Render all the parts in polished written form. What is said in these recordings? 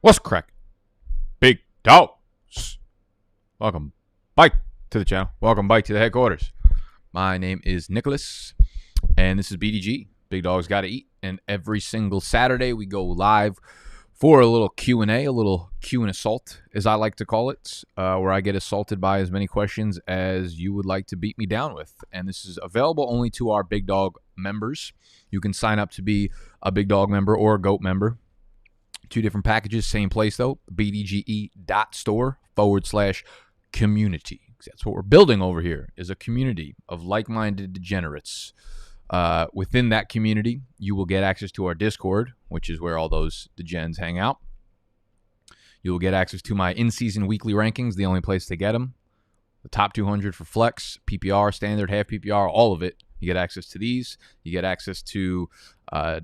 What's crack? Big dogs. Welcome back to the channel. Welcome back to the headquarters. My name is Nicholas, and this is BDGE. Big Dogs Gotta Eat. And every single Saturday, we go live for a little Q&A, a little Q&Aassault, as I like to call it, where I get assaulted by as many questions as you would like to beat me down with. And this is available only to our Big Dog members. You can sign up to be a Big Dog member or a GOAT member. Two different packages, same place though, bdge.store/community. That's what we're building over here, is a community of like-minded degenerates. Within that community, you will get access to our Discord, which is where all those degens hang out. You will get access to my in-season weekly rankings, the only place to get them. The top 200 for flex, PPR, standard, half PPR, all of it. You get access to these. You get access to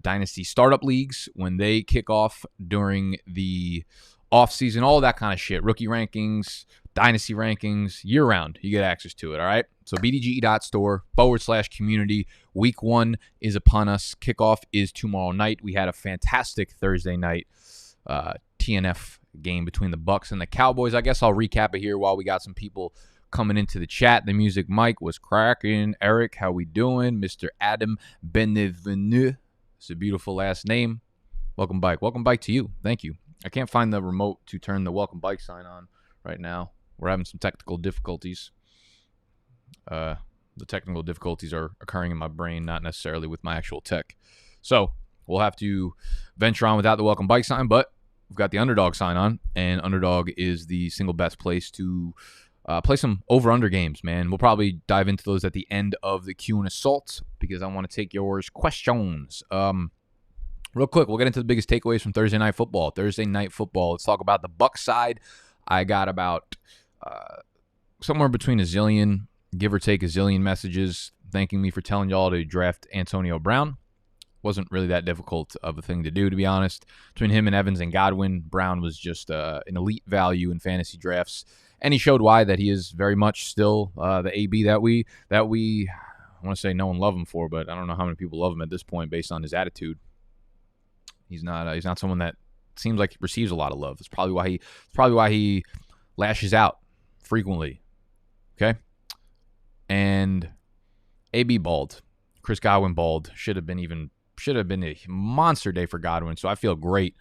dynasty startup leagues when they kick off during the off-season, all that kind of shit. Rookie rankings, dynasty rankings, year-round. You get access to it, all right? So bdge.store/community. Week 1 is upon us. Kickoff is tomorrow night. We had a fantastic Thursday night TNF game between the Bucs and the Cowboys. I guess I'll recap it here while we got some people coming into the chat. The music mic was cracking. Eric, how we doing? Mr. Adam Benevenu. It's a beautiful last name. Welcome bike. Welcome bike to you. Thank you. I can't find the remote to turn the welcome bike sign on right now. We're having some technical difficulties. The technical difficulties are occurring in my brain, not necessarily with my actual tech. So we'll have to venture on without the welcome bike sign, but we've got the Underdog sign on, and Underdog is the single best place to play some over-under games, man. We'll probably dive into those at the end of the Q&Aassault because I want to take yours questions. Real quick, we'll get into the biggest takeaways from Thursday Night Football. Thursday Night Football, let's talk about the Bucs side. I got about somewhere between a zillion, give or take a zillion messages thanking me for telling y'all to draft Antonio Brown. Wasn't really that difficult of a thing to do, to be honest. Between him and Evans and Godwin, Brown was just an elite value in fantasy drafts. And he showed why, that he is very much still the AB that we I want to say no one love him for, but I don't know how many people love him at this point based on his attitude. He's not someone that seems like he receives a lot of love. It's probably why he lashes out frequently. Okay? And AB balled. Chris Godwin balled. Should have been a monster day for Godwin. So I feel great.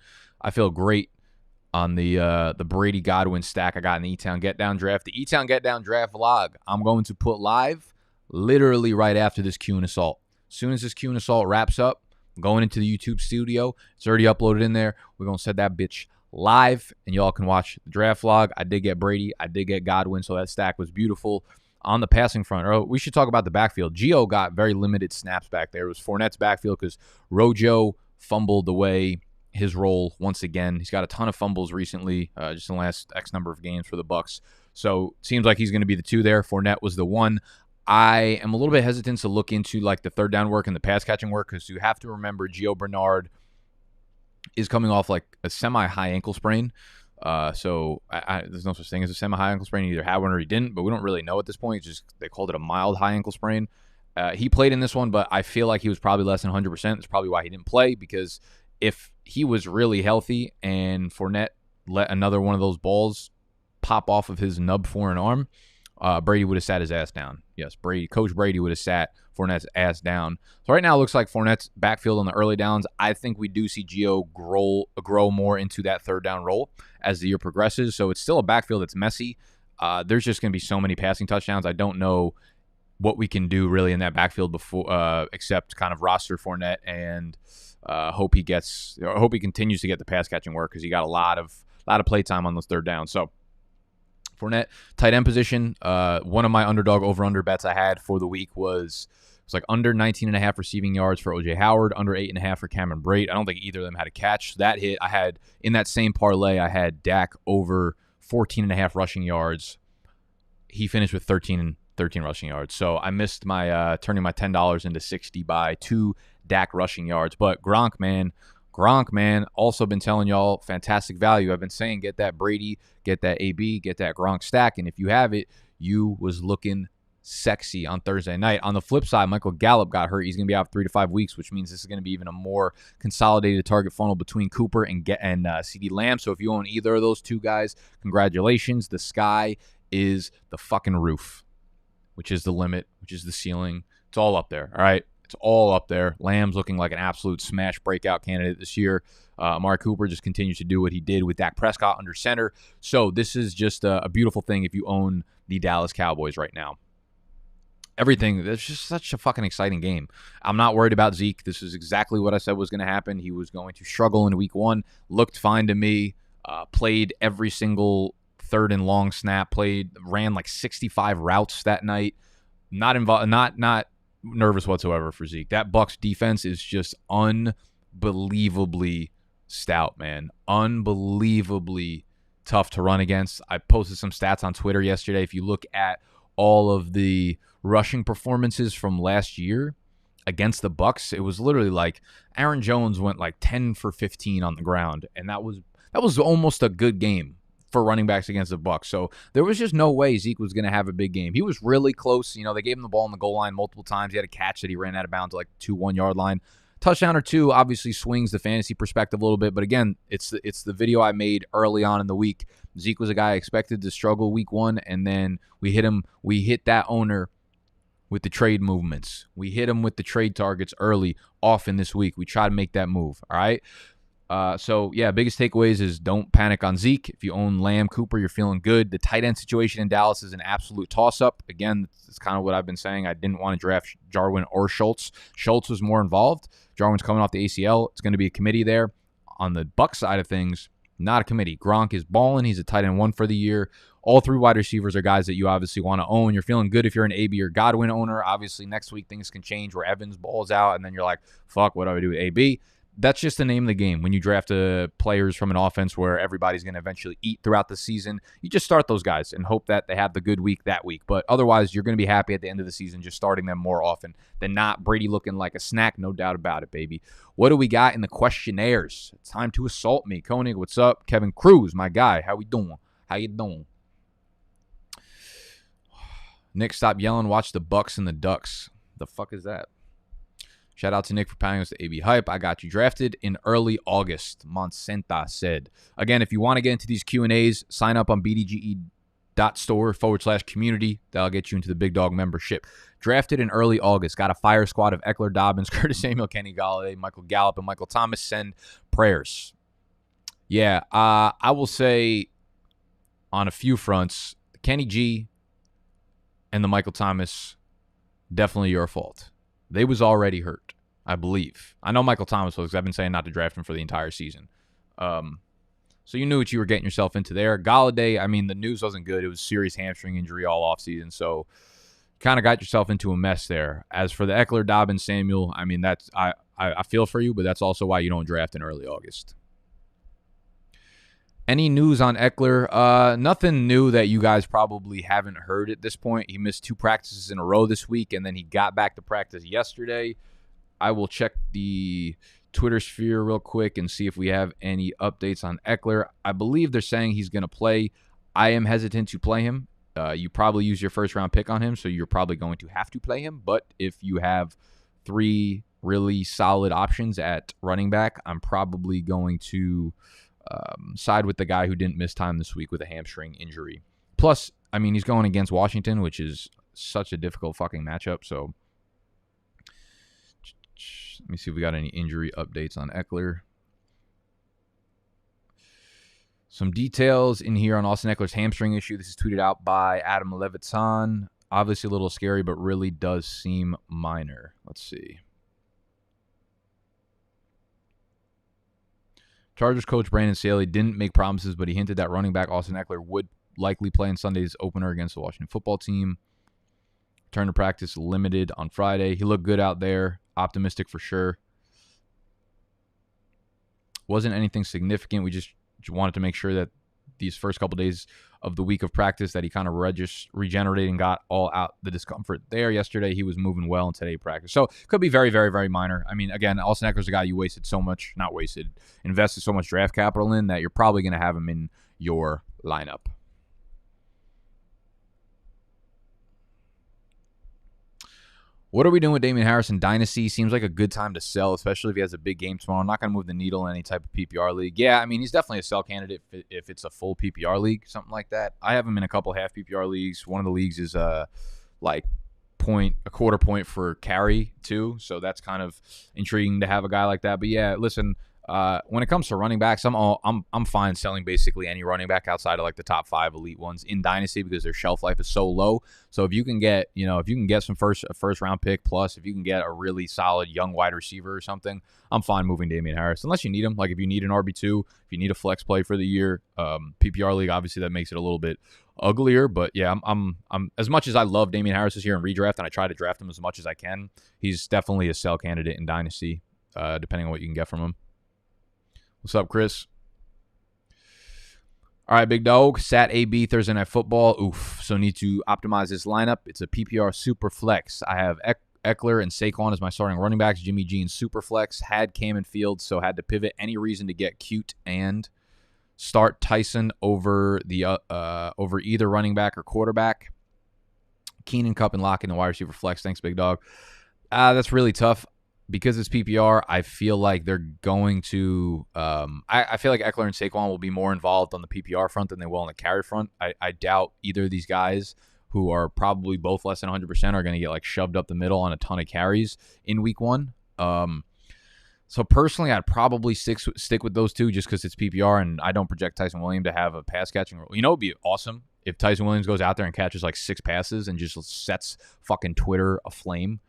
On the Brady Godwin stack I got in the E-Town Get Down draft. The E-Town Get Down draft vlog I'm going to put live literally right after this Q&Aassault. As soon as this Q&Aassault wraps up, I'm going into the YouTube studio. It's already uploaded in there. We're going to set that bitch live, and y'all can watch the draft vlog. I did get Brady. I did get Godwin, so that stack was beautiful. On the passing front, we should talk about the backfield. Gio got very limited snaps back there. It was Fournette's backfield because Rojo fumbled away his role once again. He's got a ton of fumbles recently, just in the last X number of games for the Bucs. So seems like he's going to be the 2 there. Fournette was the 1. I am a little bit hesitant to look into like the third down work and the pass catching work because you have to remember Gio Bernard is coming off like a semi-high ankle sprain. So there's no such thing as a semi-high ankle sprain. He either had one or he didn't, but we don't really know at this point. It's just they called it a mild high ankle sprain. He played in this one, but I feel like he was probably less than 100%. That's probably why he didn't play, because if he was really healthy and Fournette let another one of those balls pop off of his nub foreign arm, Brady would have sat his ass down. Yes, Coach Brady would have sat Fournette's ass down. So right now it looks like Fournette's backfield on the early downs. I think we do see Gio grow more into that third down role as the year progresses. So it's still a backfield that's messy. There's just going to be so many passing touchdowns. I don't know what we can do really in that backfield before, except kind of roster Fournette and hope he continues to get the pass catching work because he got a lot of play time on those third downs. So Fournette, tight end position. One of my Underdog over-under bets I had for the week was like under 19.5 receiving yards for O.J. Howard, under 8.5 for Cameron Brate. I don't think either of them had a catch. That hit. I had in that same parlay, I had Dak over 14.5 rushing yards. He finished with 13 rushing yards. So I missed my turning my $10 into 60 by 2 Dak rushing yards. But Gronk, man, also been telling y'all, fantastic value. I've been saying get that Brady, get that AB, get that Gronk stack. And if you have it, you was looking sexy on Thursday night. On the flip side, Michael Gallup got hurt. He's going to be out 3 to 5 weeks, which means this is going to be even a more consolidated target funnel between Cooper and CeeDee Lamb. So if you own either of those two guys, congratulations. The sky is the fucking roof, which is the limit, which is the ceiling. It's all up there, all right? It's all up there. Lamb's looking like an absolute smash breakout candidate this year. Amari Cooper just continues to do what he did with Dak Prescott under center. So this is just a beautiful thing if you own the Dallas Cowboys right now. Everything, it's just such a fucking exciting game. I'm not worried about Zeke. This is exactly what I said was going to happen. He was going to struggle in week 1. Looked fine to me. Played every single third and long snap. Ran like 65 routes that night. Not nervous whatsoever for Zeke. That Bucs defense is just unbelievably stout, man. Unbelievably tough to run against. I posted some stats on Twitter yesterday. If you look at all of the rushing performances from last year against the Bucs, it was literally like Aaron Jones went like 10 for 15 on the ground, and that was almost a good game for running backs against the Bucs. So there was just no way Zeke was going to have a big game. He was really close. You know, they gave him the ball on the goal line multiple times. He had a catch that he ran out of bounds to like 2 1-yard line. Touchdown or two obviously swings the fantasy perspective a little bit, but again, it's the video I made early on in the week. Zeke was a guy I expected to struggle week 1, and then we hit that owner with the trade movements. We hit him with the trade targets early, often this week. We try to make that move, all right? So, yeah, biggest takeaways is don't panic on Zeke. If you own Lamb, Cooper, you're feeling good. The tight end situation in Dallas is an absolute toss-up. Again, it's kind of what I've been saying. I didn't want to draft Jarwin or Schultz. Schultz was more involved. Jarwin's coming off the ACL. It's going to be a committee there. On the Bucs side of things, not a committee. Gronk is balling. He's a tight end 1 for the year. All 3 wide receivers are guys that you obviously want to own. You're feeling good if you're an AB or Godwin owner. Obviously, next week things can change where Evans balls out, and then you're like, fuck, what do I do with AB? That's just the name of the game. When you draft players from an offense where everybody's going to eventually eat throughout the season, you just start those guys and hope that they have the good week that week. But otherwise, you're going to be happy at the end of the season just starting them more often than not. Brady looking like a snack, no doubt about it, baby. What do we got in the questionnaires? It's time to assault me. Koenig, what's up? Kevin Cruz, my guy. How we doing? How you doing? Nick, stop yelling. Watch the Bucks and the Ducks. The fuck is that? Shout out to Nick for pounding us the AB hype. I got you drafted in early August, Monsenta said. Again, if you want to get into these Q&As, sign up on bdge.store/community. That'll get you into the Big Dog membership. Drafted in early August. Got a fire squad of Eckler, Dobbins, Curtis Samuel, Kenny Galladay, Michael Gallup, and Michael Thomas. Send prayers. Yeah, I will say on a few fronts, Kenny G and the Michael Thomas, definitely your fault. They was already hurt, I believe. I know Michael Thomas was, because I've been saying not to draft him for the entire season. So you knew what you were getting yourself into there. Galladay, I mean, the news wasn't good. It was a serious hamstring injury all offseason, so kind of got yourself into a mess there. As for the Eckler, Dobbins, Samuel, I mean, that's I feel for you, but that's also why you don't draft in early August. Any news on Eckler? Nothing new that you guys probably haven't heard at this point. He missed 2 practices in a row this week, and then he got back to practice yesterday. I will check the Twitter sphere real quick and see if we have any updates on Eckler. I believe they're saying he's going to play. I am hesitant to play him. You probably use your first-round pick on him, so you're probably going to have to play him. But if you have 3 really solid options at running back, I'm probably going to side with the guy who didn't miss time this week with a hamstring injury. Plus, I mean, he's going against Washington, which is such a difficult fucking matchup. So let me see if we got any injury updates on Eckler. Some details in here on Austin Eckler's hamstring issue. This is tweeted out by Adam Levitan. Obviously a little scary, but really does seem minor. Let's see. Chargers coach Brandon Staley didn't make promises, but he hinted that running back Austin Eckler would likely play in Sunday's opener against the Washington football team. Return to practice limited on Friday. He looked good out there. Optimistic for sure. Wasn't anything significant. We just wanted to make sure that these first couple days of the week of practice that he kind of regenerated and got all out the discomfort there. Yesterday, he was moving well, and today practice. So could be very, very, very minor. I mean, again, Austin Eckler's a guy you invested so much draft capital in that you're probably going to have him in your lineup. What are we doing with Damian Harris in Dynasty? Seems like a good time to sell, especially if he has a big game tomorrow. I'm not going to move the needle in any type of PPR league. Yeah, I mean, he's definitely a sell candidate if it's a full PPR league, something like that. I have him in a couple half PPR leagues. One of the leagues is like a quarter point for carry too, so that's kind of intriguing to have a guy like that. But yeah, listen, when it comes to running backs, I'm fine selling basically any running back outside of like the top 5 elite ones in Dynasty because their shelf life is so low. So if you can get some first round pick plus, if you can get a really solid young wide receiver or something, I'm fine moving Damian Harris unless you need him. Like if you need an RB2, if you need a flex play for the year, PPR league, obviously that makes it a little bit uglier. But yeah, I'm as much as I love Damian Harris this year in redraft and I try to draft him as much as I can, he's definitely a sell candidate in Dynasty, depending on what you can get from him. What's up, Chris? All right, big dog. Sat AB Thursday Night Football. Oof. So need to optimize this lineup. It's a PPR super flex. I have Eckler and Saquon as my starting running backs. Jimmy G in super flex. Had Cam and Fields, so had to pivot. Any reason to get cute and start Tyson over either running back or quarterback. Keenan, Kupp, and Lockett in the wide receiver flex. Thanks, big dog. That's really tough. Because it's PPR, I feel like they're going to I feel like Eckler and Saquon will be more involved on the PPR front than they will on the carry front. I doubt either of these guys, who are probably both less than 100%, are going to get like shoved up the middle on a ton of carries in week 1. So personally, I'd probably stick with those two just because it's PPR, and I don't project Tyson Williams to have a pass catching role. You know, it'd be awesome if Tyson Williams goes out there and catches like 6 passes and just sets fucking Twitter aflame.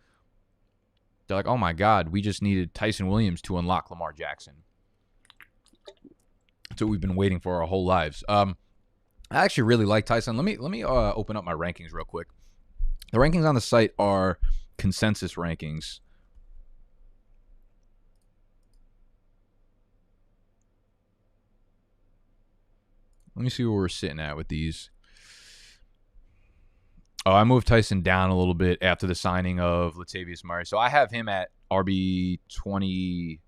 They're like, oh my God, we just needed Tyson Williams to unlock Lamar Jackson. That's what we've been waiting for our whole lives. I actually really like Tyson. Let me open up my rankings real quick. The rankings on the site are consensus rankings. Let me see where we're sitting at with these. Oh, I moved Tyson down a little bit after the signing of Latavius Murray. So I have him at RB20,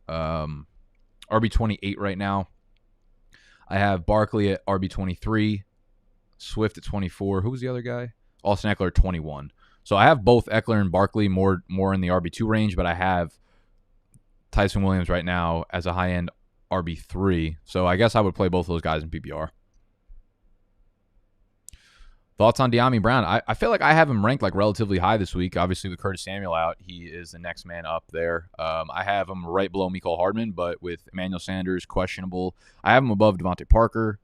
RB28 right now. I have Barkley at RB23, Swift at 24. Who was the other guy? Austin Eckler at 21. So I have both Eckler and Barkley more in the RB2 range, but I have Tyson Williams right now as a high-end RB3. So I guess I would play both of those guys in PPR. Thoughts on Deomi Brown? I feel like I have him ranked like relatively high this week. Obviously, with Curtis Samuel out, he is the next man up there. I have him right below Mecole Hardman, but with Emmanuel Sanders questionable, I have him above Devontae Parker.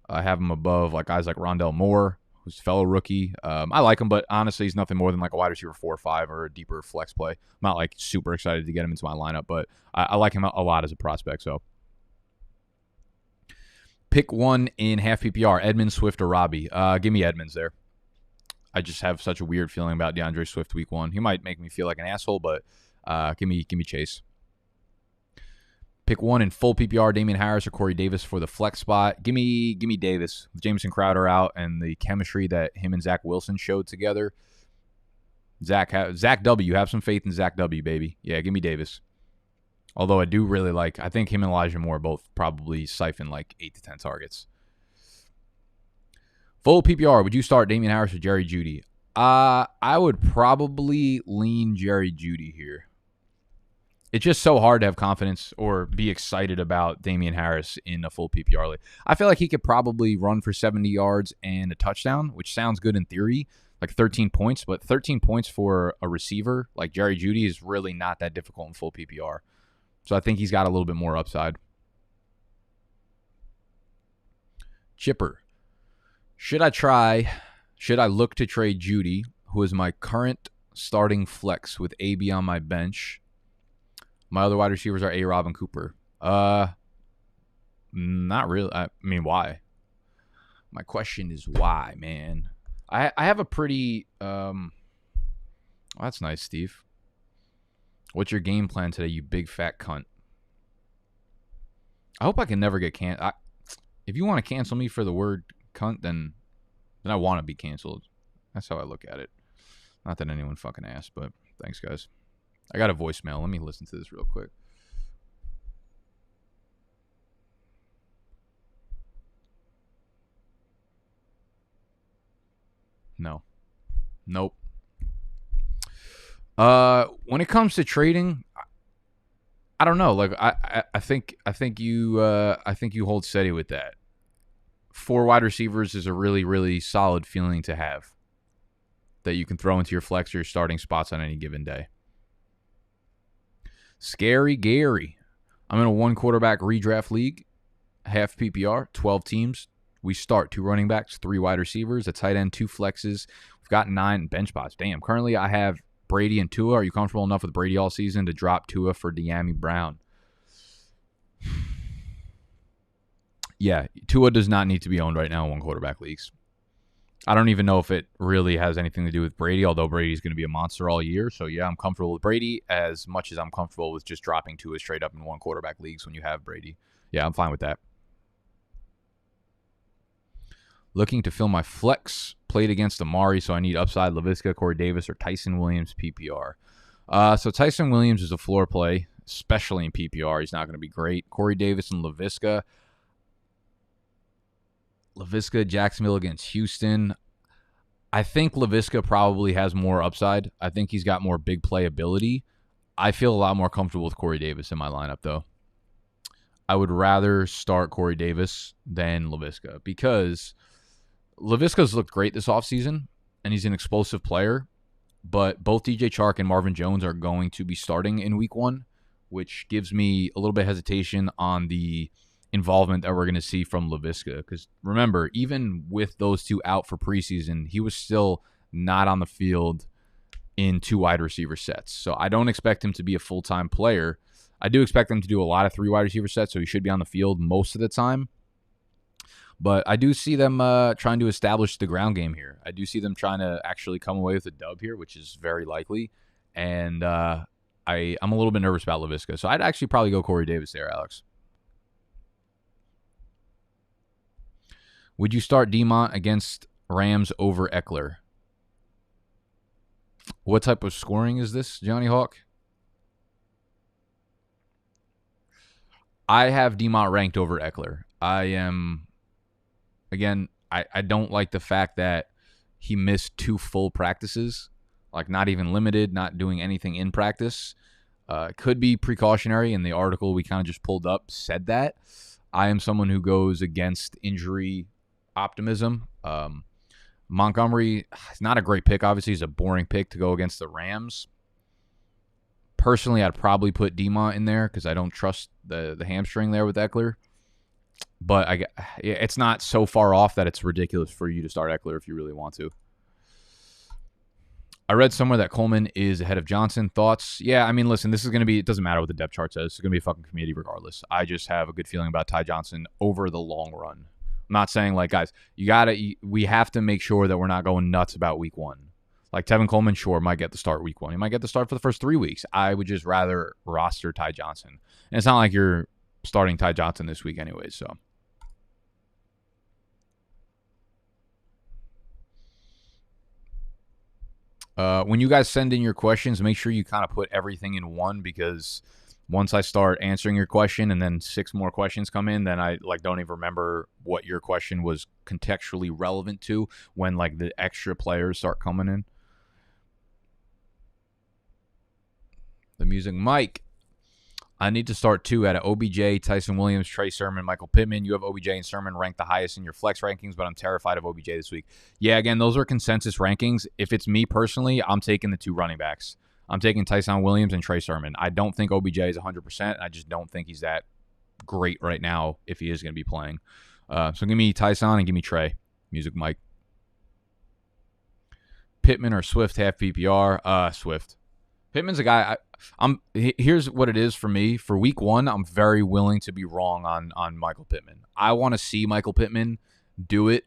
I have him above like guys like Rondell Moore, who's a fellow rookie. I like him, but honestly, he's nothing more than like a wide receiver 4 or 5 or a deeper flex play. I'm not like super excited to get him into my lineup, but I like him a lot as a prospect. So. Pick one in half PPR, Edmonds, Swift, or Robbie. Give me Edmonds there. I just have such a weird feeling about DeAndre Swift week 1. He might make me feel like an asshole, but give me Chase. Pick one in full PPR, Damian Harris or Corey Davis for the flex spot. Give me Davis. With Jameson Crowder out and the chemistry that him and Zach Wilson showed together. Zach W. Have some faith in Zach W, baby. Yeah, give me Davis. Although I do really I think him and Elijah Moore both probably siphon like 8 to 10 targets. Full PPR, would you start Damian Harris or Jerry Jeudy? I would probably lean Jerry Jeudy here. It's just so hard to have confidence or be excited about Damian Harris in a full PPR league. I feel like he could probably run for 70 yards and a touchdown, which sounds good in theory, like 13 points. But 13 points for a receiver like Jerry Jeudy is really not that difficult in full PPR. So I think he's got a little bit more upside. Chipper. Should I look to trade Jeudy, who is my current starting flex with AB on my bench? My other wide receivers are A-Rob and Cooper. Not really. I mean, why? My question is why, man. I have a pretty... that's nice, Steve. What's your game plan today, you big fat cunt? I hope I can never get canceled. If you want to cancel me for the word cunt, then I want to be canceled. That's how I look at it. Not that anyone fucking asked, but thanks, guys. I got a voicemail. Let me listen to this real quick. No. Nope. When it comes to trading, I don't know. Like I think you hold steady with that. 4 wide receivers is a really, really solid feeling to have that you can throw into your flex or your starting spots on any given day. Scary Gary. I'm in a 1 quarterback redraft league, half PPR, 12 teams. We start 2 running backs, 3 wide receivers, a tight end, 2 flexes. We've got 9 bench spots. Damn. Currently, I have Brady and Tua. Are you comfortable enough with Brady all season to drop Tua for Deomi Brown? Yeah, Tua does not need to be owned right now in 1 quarterback leagues. I don't even know if it really has anything to do with Brady, although Brady's going to be a monster all year. So, yeah, I'm comfortable with Brady as much as I'm comfortable with just dropping Tua straight up in 1 quarterback leagues when you have Brady. Yeah, I'm fine with that. Looking to fill my flex. Played against Amari, so I need upside Laviska, Corey Davis, or Tyson Williams PPR. So Tyson Williams is a floor play, especially in PPR. He's not going to be great. Corey Davis and Laviska. Jacksonville against Houston. I think Laviska probably has more upside. I think he's got more big play ability. I feel a lot more comfortable with Corey Davis in my lineup, though. I would rather start Corey Davis than Laviska because Laviska's looked great this offseason, and he's an explosive player, but both DJ Chark and Marvin Jones are going to be starting in week 1, which gives me a little bit of hesitation on the involvement that we're going to see from Laviska. Because remember, even with those 2 out for preseason, he was still not on the field in 2 wide receiver sets. So I don't expect him to be a full-time player. I do expect him to do a lot of 3 wide receiver sets, so he should be on the field most of the time. But I do see them trying to establish the ground game here. I do see them trying to actually come away with a dub here, which is very likely. And I'm a little bit nervous about Laviska. So I'd actually probably go Corey Davis there, Alex. Would you start Demont against Rams over Eckler? What type of scoring is this, Johnny Hawk? I have Demont ranked over Eckler. I don't like the fact that he missed 2 full practices, like not even limited, not doing anything in practice. Could be precautionary, and the article we kind of just pulled up said that. I am someone who goes against injury optimism. Montgomery is not a great pick. Obviously, he's a boring pick to go against the Rams. Personally, I'd probably put Demont in there because I don't trust the hamstring there with Eckler. But it's not so far off that it's ridiculous for you to start Eckler if you really want to. I read somewhere that Coleman is ahead of Johnson. Thoughts? Yeah, I mean, listen, this is going to be, it doesn't matter what the depth chart says. It's going to be a fucking committee regardless. I just have a good feeling about Ty Johnson over the long run. I'm not saying, like, guys, we have to make sure that we're not going nuts about week 1. Like, Tevin Coleman, sure, might get the start week 1. He might get the start for the first 3 weeks. I would just rather roster Ty Johnson. And it's not like you're starting Ty Johnson this week anyways, so. When you guys send in your questions, make sure you kind of put everything in one, because once I start answering your question and then 6 more questions come in, then I don't even remember what your question was contextually relevant to when the extra players start coming in. The music, Mike. I need to start 2 at OBJ, Tyson Williams, Trey Sermon, Michael Pittman. You have OBJ and Sermon ranked the highest in your flex rankings, but I'm terrified of OBJ this week. Yeah, again, those are consensus rankings. If it's me personally, I'm taking the 2 running backs. I'm taking Tyson Williams and Trey Sermon. I don't think OBJ is 100%. I just don't think he's that great right now if he is going to be playing. So give me Tyson and give me Trey. Music, Mike. Pittman or Swift, half PPR? Swift. Pittman's a guy. Here's what it is for me. For week 1, I'm very willing to be wrong on Michael Pittman. I want to see Michael Pittman do it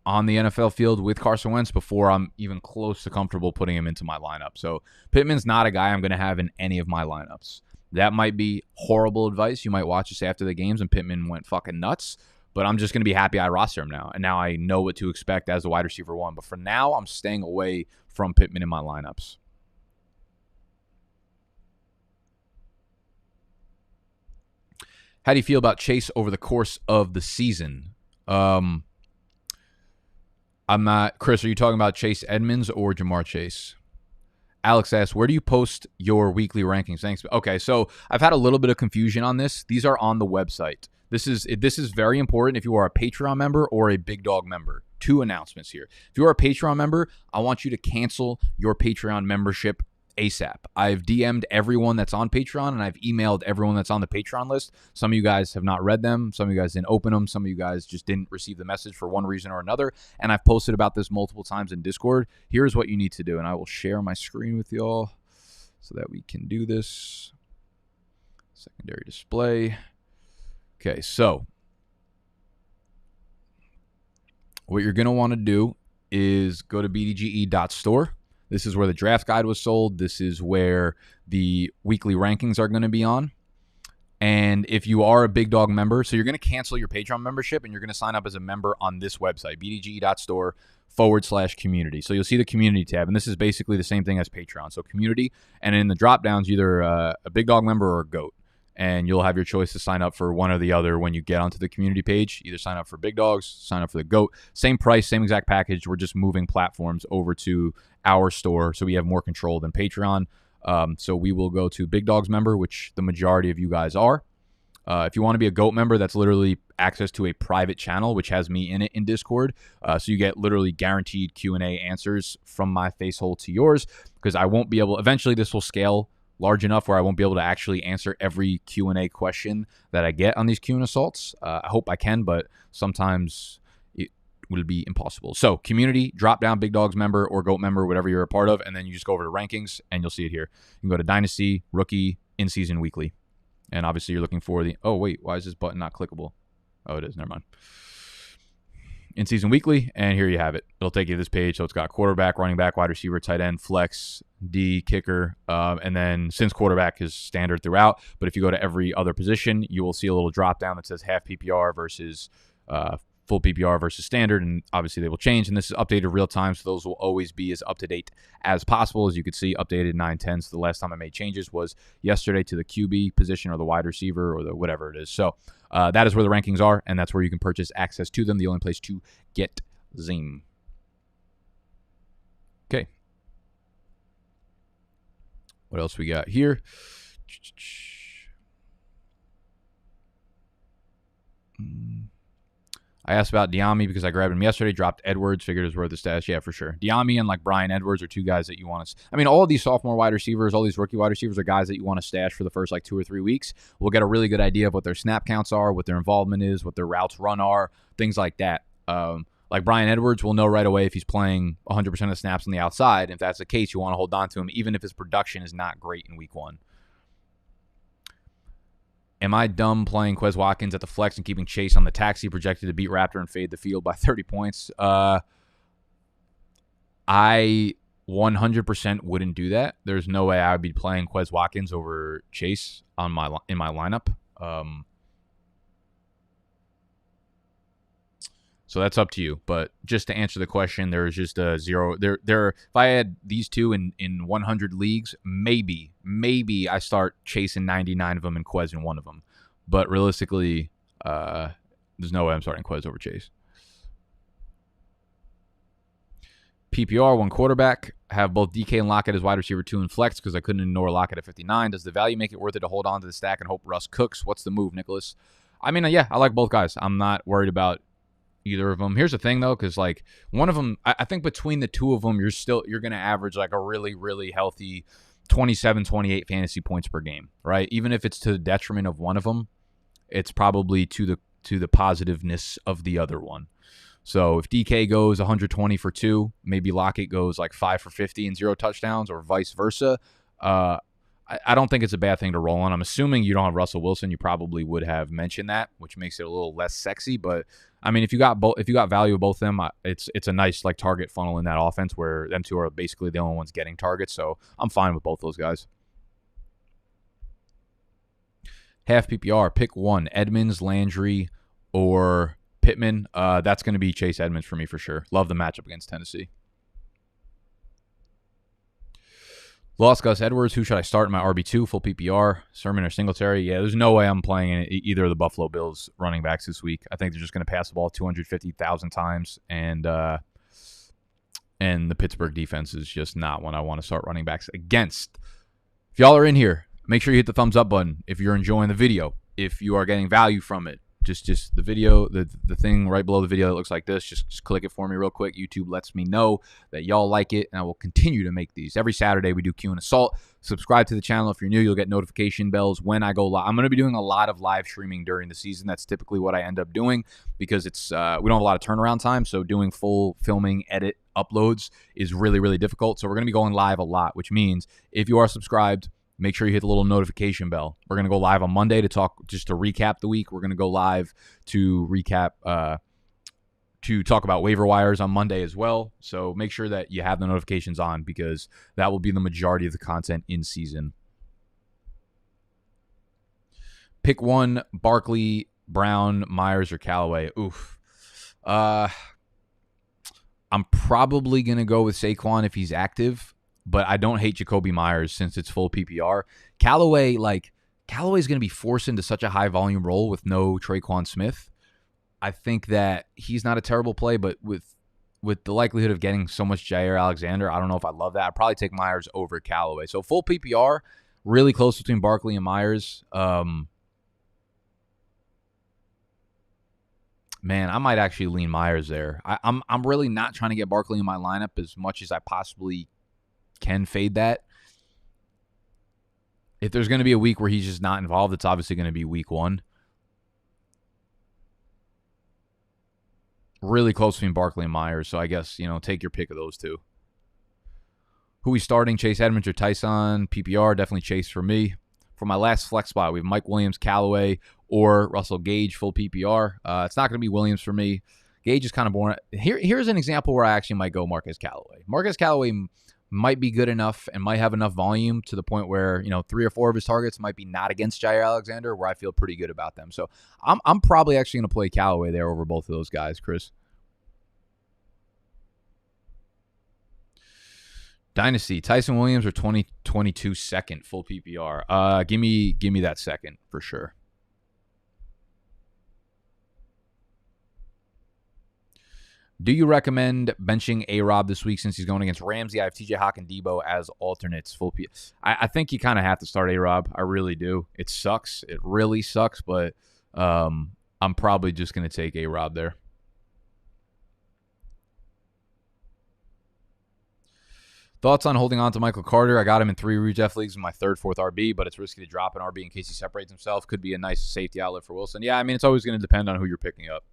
on the NFL field with Carson Wentz before I'm even close to comfortable putting him into my lineup. So Pittman's not a guy I'm going to have in any of my lineups. That might be horrible advice. You might watch this after the games and Pittman went fucking nuts, but I'm just going to be happy I roster him now. And now I know what to expect as a wide receiver 1. But for now, I'm staying away from Pittman in my lineups. How do you feel about Chase over the course of the season? I'm not. Chris, are you talking about Chase Edmonds or Jamar Chase? Alex asks, where do you post your weekly rankings? Thanks. Okay, so I've had a little bit of confusion on this. These are on the website. This is very important if you are a Patreon member or a Big Dog member. Two announcements here. If you are a Patreon member, I want you to cancel your Patreon membership ASAP. I've DM'd everyone that's on Patreon, and I've emailed everyone that's on the Patreon list. Some of you guys have not read them. Some of you guys didn't open them. Some of you guys just didn't receive the message for one reason or another. And I've posted about this multiple times in Discord. Here's what you need to do, and I will share my screen with y'all so that we can do this. Secondary display. Okay, so what you're going to want to do is go to bdge.store. This is where the draft guide was sold. This is where the weekly rankings are going to be on. And if you are a Big Dog member, so you're going to cancel your Patreon membership and you're going to sign up as a member on this website, bdge.store/community. So you'll see the community tab, and this is basically the same thing as Patreon. So community, and in the drop downs, either a Big Dog member or a GOAT. And you'll have your choice to sign up for one or the other when you get onto the community page. Either sign up for Big Dogs, sign up for the GOAT. Same price, same exact package. We're just moving platforms over to our store so we have more control than Patreon. So we will go to Big Dogs member, which the majority of you guys are. If you want to be a GOAT member, that's literally access to a private channel, which has me in it in Discord. So you get literally guaranteed Q&A answers from my face hole to yours, because I won't be able, eventually this will scale large enough where I won't be able to actually answer every Q&A question that I get on these Q&Assaults. I hope I can, but sometimes it will be impossible. So community, drop down Big Dogs member or GOAT member, whatever you're a part of, and then you just go over to rankings and you'll see it here. You can go to Dynasty, Rookie, In-Season, Weekly. And obviously you're looking for the, oh wait, why is this button not clickable? Oh, it is, never mind. In-Season, Weekly, and here you have it. It'll take you to this page. So it's got quarterback, running back, wide receiver, tight end, flex, D, kicker, and then since quarterback is standard throughout, but if you go to every other position, you will see a little drop down that says half PPR versus full PPR versus standard, and obviously they will change, and this is updated real time, so those will always be as up to date as possible. As you can see, updated 9/10. So the last time I made changes was yesterday to the QB position or the wide receiver or the whatever it is. So that is where the rankings are, and that's where you can purchase access to them. The only place to get them. Okay. What else we got here? I asked about Deomi because I grabbed him yesterday, dropped Edwards, figured it was worth the stash. Yeah, for sure. Deomi and like Brian Edwards are two guys that you want to... I mean, all of these sophomore wide receivers, all these rookie wide receivers are guys that you want to stash for the first like 2 or 3 weeks. We'll get a really good idea of what their snap counts are, what their involvement is, what their routes run are, things like that. Like Brian Edwards, we'll know right away if he's playing 100% of the snaps on the outside. If that's the case, you want to hold on to him, even if his production is not great in week 1. Am I dumb playing Quez Watkins at the flex and keeping Chase on the taxi, projected to beat Raptor and fade the field by 30 points? I 100% wouldn't do that. There's no way I would be playing Quez Watkins over Chase in my lineup. So that's up to you. But just to answer the question, there is just a zero. If I had these two in 100 leagues, maybe I start chasing 99 of them and Quez in one of them. But realistically, there's no way I'm starting Quez over Chase. PPR, one quarterback. Have both DK and Lockett as wide receiver 2 and flex because I couldn't ignore Lockett at 59. Does the value make it worth it to hold on to the stack and hope Russ cooks? What's the move, Nicholas? I mean, yeah, I like both guys. I'm not worried about either of them. Here's the thing, though, because like one of them, I think between the two of them, you're going to average like a really, really healthy 27, 28 fantasy points per game, right? Even if it's to the detriment of one of them, it's probably to the positiveness of the other one. So if DK goes 120 for 2, maybe Lockett goes like 5 for 50 and 0 touchdowns, or vice versa. I don't think it's a bad thing to roll on. I'm assuming you don't have Russell Wilson. You probably would have mentioned that, which makes it a little less sexy. But I mean, if you got value of both of them, it's a nice like target funnel in that offense where them two are basically the only ones getting targets. So I'm fine with both those guys. Half PPR, pick one: Edmonds, Landry, or Pittman. That's going to be Chase Edmonds for me for sure. Love the matchup against Tennessee. Lost Gus Edwards. Who should I start in my RB2? Full PPR, Sermon or Singletary? Yeah, there's no way I'm playing either of the Buffalo Bills running backs this week. I think they're just going to pass the ball 250,000 times, and And the Pittsburgh defense is just not one I want to start running backs against. If y'all are in here, make sure you hit the thumbs up button if you're enjoying the video. If you are getting value from it, just the video, the thing right below the video that looks like this, just click it for me real quick. YouTube lets me know that y'all like it, and I will continue to make these. Every Saturday we do Q&Aassault. Subscribe to the channel if you're new. You'll get notification bells when I go live. I'm going to be doing a lot of live streaming during the season. That's typically what I end up doing because it's we don't have a lot of turnaround time, so doing full filming, edit, uploads is really, really difficult. So we're going to be going live a lot, which means if you are subscribed, make sure you hit the little notification bell. We're going to go live on Monday to talk recap the week. We're going to go live to talk about waiver wires on Monday as well. So make sure that you have the notifications on because that will be the majority of the content in season. Pick one: Barkley, Brown, Myers, or Callaway. Oof. I'm probably going to go with Saquon if he's active. But I don't hate Jacoby Myers since it's full PPR. Callaway's going to be forced into such a high volume role with no Traquan Smith. I think that he's not a terrible play, but with the likelihood of getting so much Jair Alexander, I don't know if I love that. I'd probably take Myers over Callaway. So full PPR, really close between Barkley and Myers. Man, I might actually lean Myers there. I'm really not trying to get Barkley in my lineup as much as I possibly can fade that. If there's going to be a week where he's just not involved, it's obviously going to be week 1. Really close between Barkley and Myers, so I guess, take your pick of those two. Who we starting, Chase Edmonds or Tyson? PPR, definitely Chase for me. For my last flex spot, we have Mike Williams, Callaway, or Russell Gage, full PPR. It's not going to be Williams for me. Gage is kind of boring. Here's an example where I actually might go Marquez Callaway. Marquez Callaway might be good enough and might have enough volume to the point where, 3 or 4 of his targets might be not against Jair Alexander, where I feel pretty good about them. So I'm probably actually going to play Callaway there over both of those guys, Chris. Dynasty, Tyson Williams or 2022 second, full PPR. Give me that second for sure. Do you recommend benching A-Rob this week since he's going against Ramsey? I have TJ Hawk and Debo as alternates. I think you kind of have to start A-Rob. I really do. It sucks. It really sucks, but I'm probably just going to take A-Rob there. Thoughts on holding on to Michael Carter? I got him in 3 redraft leagues in my 3rd, 4th RB, but it's risky to drop an RB in case he separates himself. Could be a nice safety outlet for Wilson. Yeah, I mean, it's always going to depend on who you're picking up.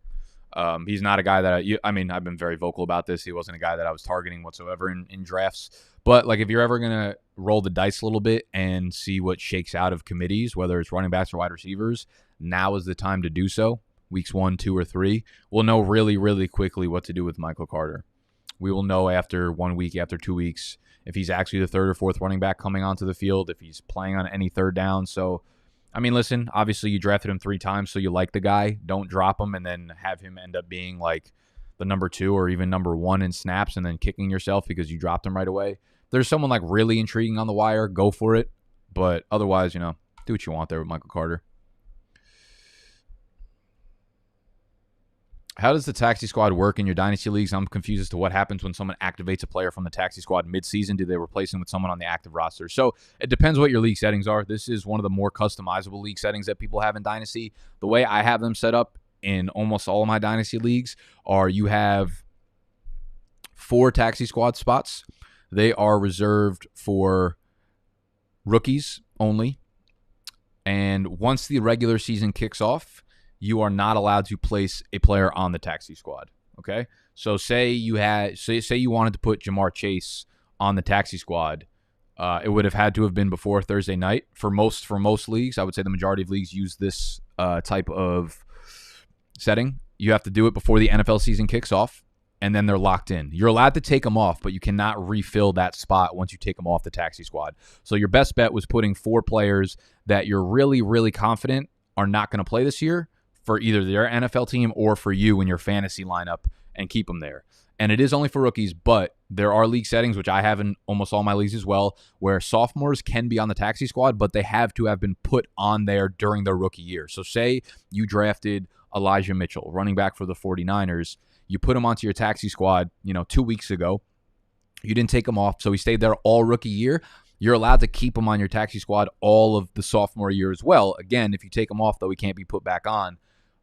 He's not a guy that I've been very vocal about this. He wasn't a guy that I was targeting whatsoever in drafts. But if you're ever going to roll the dice a little bit and see what shakes out of committees, whether it's running backs or wide receivers, now is the time to do so. Weeks 1, 2, or 3. We'll know really, really quickly what to do with Michael Carter. We will know after 1 week, after 2 weeks, if he's actually the 3rd or 4th running back coming onto the field, if he's playing on any 3rd down. So, I mean, listen, obviously you drafted him 3 times, so you like the guy. Don't drop him and then have him end up being like the number 2 or even number 1 in snaps and then kicking yourself because you dropped him right away. If there's someone really intriguing on the wire, go for it. But otherwise, do what you want there with Michael Carter. How does the taxi squad work in your dynasty leagues? I'm confused as to what happens when someone activates a player from the taxi squad mid-season. Do they replace him with someone on the active roster? So it depends what your league settings are. This is one of the more customizable league settings that people have in dynasty. The way I have them set up in almost all of my dynasty leagues are you have 4 taxi squad spots. They are reserved for rookies only. And once the regular season kicks off, you are not allowed to place a player on the taxi squad. Okay, so say you wanted to put Jamar Chase on the taxi squad, it would have had to have been before Thursday night. For most leagues, I would say the majority of leagues use this type of setting. You have to do it before the NFL season kicks off, and then they're locked in. You're allowed to take them off, but you cannot refill that spot once you take them off the taxi squad. So your best bet was putting 4 players that you're really, really confident are not going to play this year for either their NFL team or for you in your fantasy lineup and keep them there. And it is only for rookies, but there are league settings, which I have in almost all my leagues as well, where sophomores can be on the taxi squad, but they have to have been put on there during their rookie year. So say you drafted Elijah Mitchell, running back for the 49ers. You put him onto your taxi squad, 2 weeks ago. You didn't take him off, so he stayed there all rookie year. You're allowed to keep him on your taxi squad all of the sophomore year as well. Again, if you take him off, though, he can't be put back on.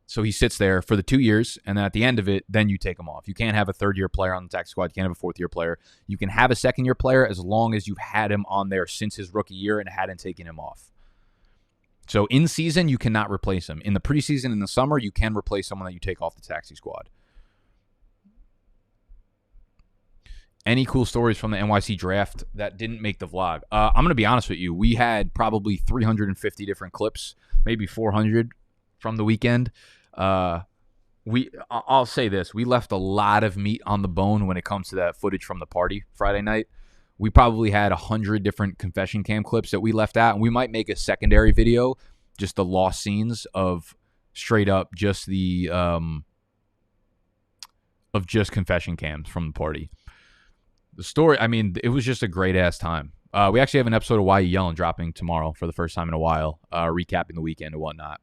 So he sits there for the 2 years, and then at the end of it, then you take him off. You can't have a third-year player on the taxi squad. You can't have a fourth-year player. You can have a second-year player as long as you've had him on there since his rookie year and hadn't taken him off. So in season, you cannot replace him. In the preseason, in the summer, you can replace someone that you take off the taxi squad. Any cool stories from the NYC draft that didn't make the vlog? I'm going to be honest with you. We had probably 350 different clips, maybe 400 from the weekend. I'll say this. We left a lot of meat on the bone when it comes to that footage from the party Friday night. We probably had 100 different confession cam clips that we left out, and we might make a secondary video, just the lost scenes of straight up just the of just confession cams from the party. The story, I mean, it was just a great-ass time. We actually have an episode of Why You Yellin' dropping tomorrow for the first time in a while, recapping the weekend and whatnot.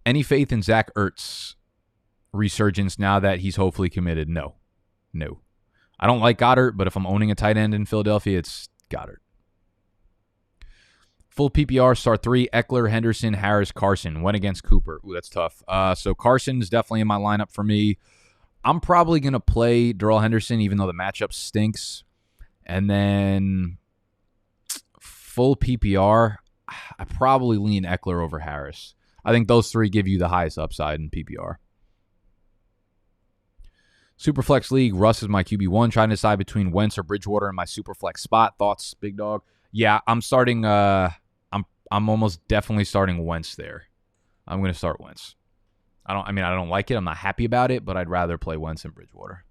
Any faith in Zach Ertz resurgence now that he's hopefully committed? No. I don't like Goddard, but if I'm owning a tight end in Philadelphia, it's Goddard. Full PPR, start 3, Eckler, Henderson, Harris, Carson. Went against Cooper. Ooh, that's tough. So Carson's definitely in my lineup for me. I'm probably going to play Darrell Henderson, even though the matchup stinks. And then full PPR, I probably lean Eckler over Harris. I think those 3 give you the highest upside in PPR. Superflex League, Russ is my QB1. Trying to decide between Wentz or Bridgewater in my Superflex spot. Thoughts, big dog? Yeah, I'm starting. I'm almost definitely starting Wentz there. I'm going to start Wentz. I don't like it. I'm not happy about it, but I'd rather play Wentz and Bridgewater.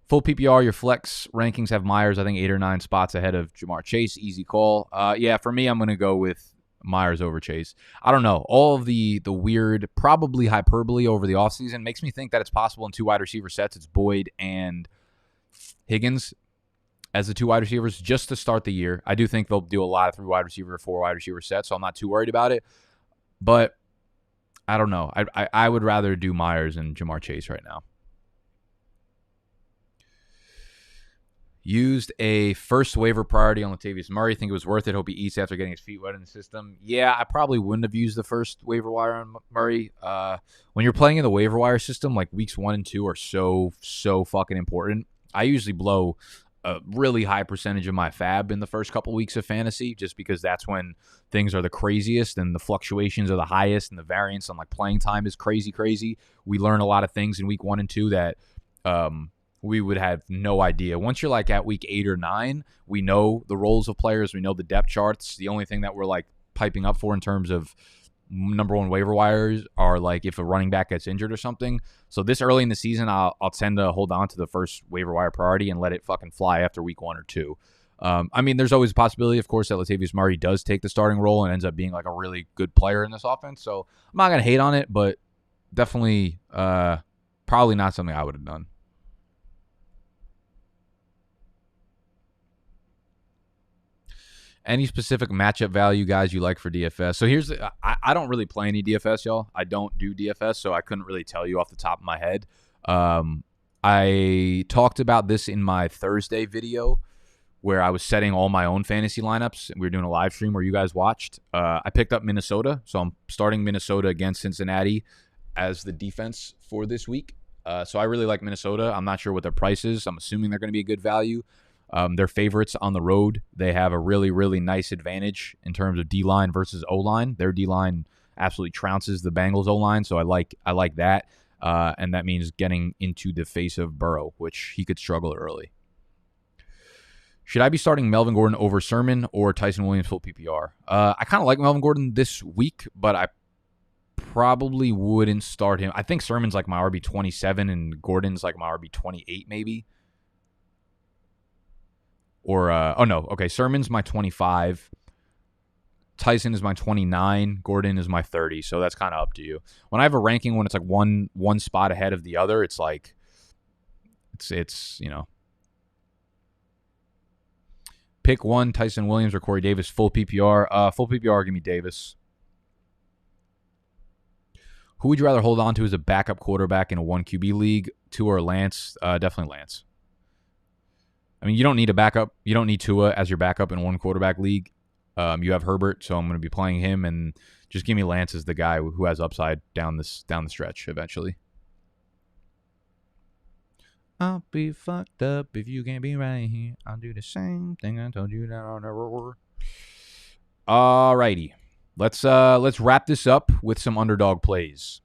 Full PPR, your flex rankings have Myers, I think, 8 or 9 spots ahead of Jamar Chase. Easy call. Yeah, for me, I'm going to go with Myers over Chase. I don't know. All of the weird, probably hyperbole over the offseason makes me think that it's possible in 2 wide receiver sets. It's Boyd and Higgins as the 2 wide receivers just to start the year. I do think they'll do a lot of 3 wide receiver, 4 wide receiver sets, so I'm not too worried about it. But I don't know. I would rather do Myers and Jamar Chase right now. Used a first waiver priority on Latavius Murray. Think it was worth it. Hope he eats after getting his feet wet in the system. Yeah, I probably wouldn't have used the first waiver wire on Murray. When you're playing in the waiver wire system, like weeks 1 and 2 are so fucking important. I usually blow a really high percentage of my fab in the first couple weeks of fantasy just because that's when things are the craziest and the fluctuations are the highest and the variance on like playing time is crazy. We learn a lot of things in week 1 and 2 that we would have no idea. Once you're like at week 8 or 9, we know the roles of players. We know the depth charts. The only thing that we're like piping up for in terms of number 1 waiver wires are like if a running back gets injured or something. So this early in the season, I'll tend to hold on to the first waiver wire priority and let it fucking fly after week 1 or 2. I mean, there's always a possibility, of course, that Latavius Murray does take the starting role and ends up being like a really good player in this offense. So I'm not going to hate on it, but definitely probably not something I would have done. Any specific matchup value, guys, you like for DFS? So here's I don't really play any DFS, y'all. I don't do DFS, so I couldn't really tell you off the top of my head. I talked about this in my Thursday video where I was setting all my own fantasy lineups. We were doing a live stream where you guys watched. I picked up Minnesota, so I'm starting Minnesota against Cincinnati as the defense for this week. So I really like Minnesota. I'm not sure what their price is. I'm assuming they're going to be a good value. They're favorites on the road. They have a really, really nice advantage in terms of D-line versus O-line. Their D-line absolutely trounces the Bengals O-line, so I like that. And that means getting into the face of Burrow, which he could struggle early. Should I be starting Melvin Gordon over Sermon or Tyson Williams full PPR? I kind of like Melvin Gordon this week, but I probably wouldn't start him. I think Sermon's like my RB 27 and Gordon's like my RB 28 maybe. Or, Sermon's my 25. Tyson is my 29. Gordon is my 30. So that's kind of up to you. When I have a ranking, when it's like one spot ahead of the other, it's like, it's you know. Pick one, Tyson Williams or Corey Davis, full PPR. Full PPR, give me Davis. Who would you rather hold on to as a backup quarterback in a 1 QB league? Tua or Lance? Definitely Lance. I mean, you don't need a backup. You don't need Tua as your backup in 1 quarterback league. You have Herbert, so I'm going to be playing him, and just give me Lance as the guy who has upside down the stretch eventually. I'll be fucked up if you can't be right here. I'll do the same thing I told you that I'll never. Alrighty. Let's wrap this up with some underdog plays.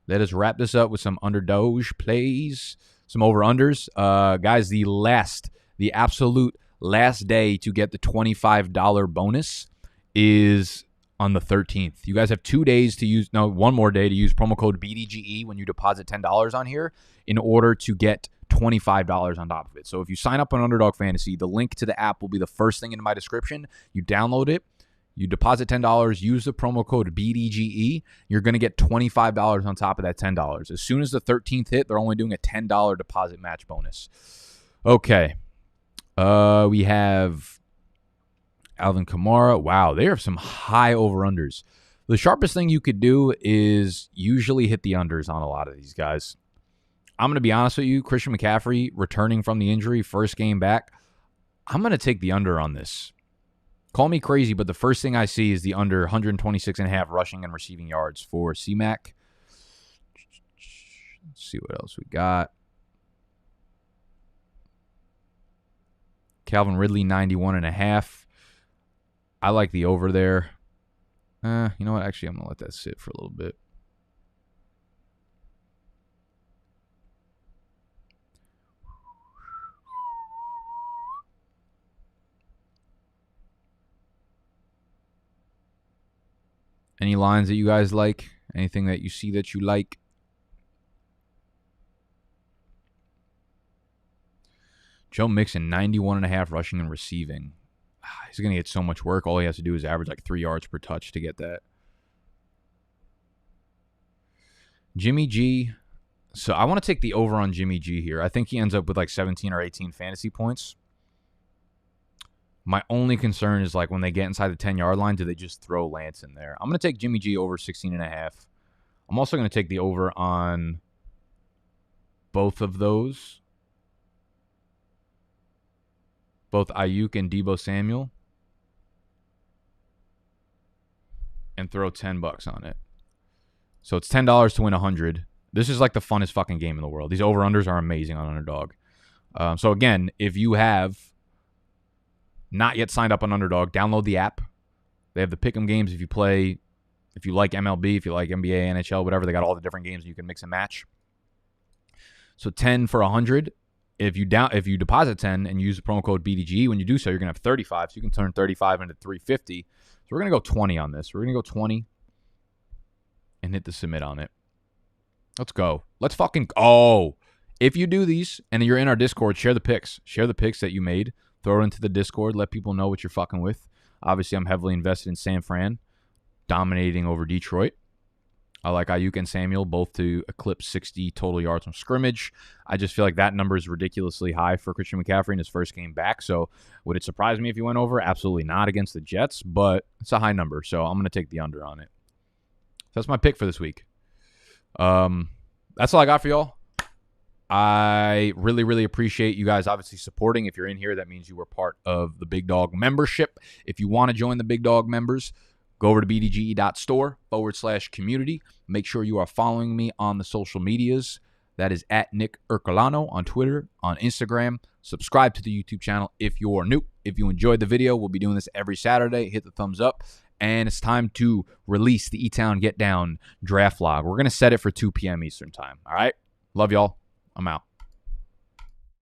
Let us wrap this up with some underdog plays, some over-unders. Guys, the absolute last day to get the $25 bonus is on the 13th. You guys have 2 days to use, one more day to use promo code BDGE when you deposit $10 on here in order to get $25 on top of it. So if you sign up on Underdog Fantasy, the link to the app will be the first thing in my description. You download it. You deposit $10, use the promo code BDGE. You're going to get $25 on top of that $10. As soon as the 13th hit, they're only doing a $10 deposit match bonus. Okay. We have Alvin Kamara. Wow, they have some high over-unders. The sharpest thing you could do is usually hit the unders on a lot of these guys. I'm going to be honest with you. Christian McCaffrey returning from the injury, first game back. I'm going to take the under on this. Call me crazy, but the first thing I see is the under 126.5 rushing and receiving yards for C-Mac. Let's see what else we got. Calvin Ridley, 91.5. I like the over there. You know what? Actually, I'm going to let that sit for a little bit. Any lines that you guys like? Anything that you see that you like? Joe Mixon, 91.5 rushing and receiving. He's going to get so much work. All he has to do is average like 3 yards per touch to get that. Jimmy G. So I want to take the over on Jimmy G here. I think he ends up with like 17 or 18 fantasy points. My only concern is like when they get inside the 10-yard line, do they just throw Lance in there? I'm going to take Jimmy G over 16.5. I'm also going to take the over on both of those. Both Ayuk and Deebo Samuel. And throw $10 on it. So it's $10 to win 100. This is like the funnest fucking game in the world. These over-unders are amazing on Underdog. So again, if you have not yet signed up on Underdog, download the app. They have the pick'em games if you like MLB, if you like NBA, NHL, whatever. They got all the different games you can mix and match. So 10 for 100. If you deposit 10 and use the promo code BDGE, when you do so, you're going to have 35. So you can turn 35 into 350. So we're going to go 20 on this. We're going to go 20 and hit the submit on it. Let's go. Let's fucking go. If you do these and you're in our Discord, share the picks. Share the picks that you made. Throw it into the Discord. Let people know what you're fucking with. Obviously, I'm heavily invested in San Fran, dominating over Detroit. I like Ayuk and Samuel both to eclipse 60 total yards from scrimmage. I just feel like that number is ridiculously high for Christian McCaffrey in his first game back. So would it surprise me if he went over? Absolutely not against the Jets, but it's a high number. So I'm going to take the under on it. So that's my pick for this week. That's all I got for y'all. I really, really appreciate you guys obviously supporting. If you're in here, that means you were part of the Big Dog membership. If you want to join the Big Dog members, go over to bdge.store/community. Make sure you are following me on the social medias. That is at Nick Ercolano on Twitter, on Instagram. Subscribe to the YouTube channel if you're new. If you enjoyed the video, we'll be doing this every Saturday. Hit the thumbs up. And it's time to release the E-Town Get Down draft log. We're going to set it for 2 p.m. Eastern time. All right? Love y'all. I'm out.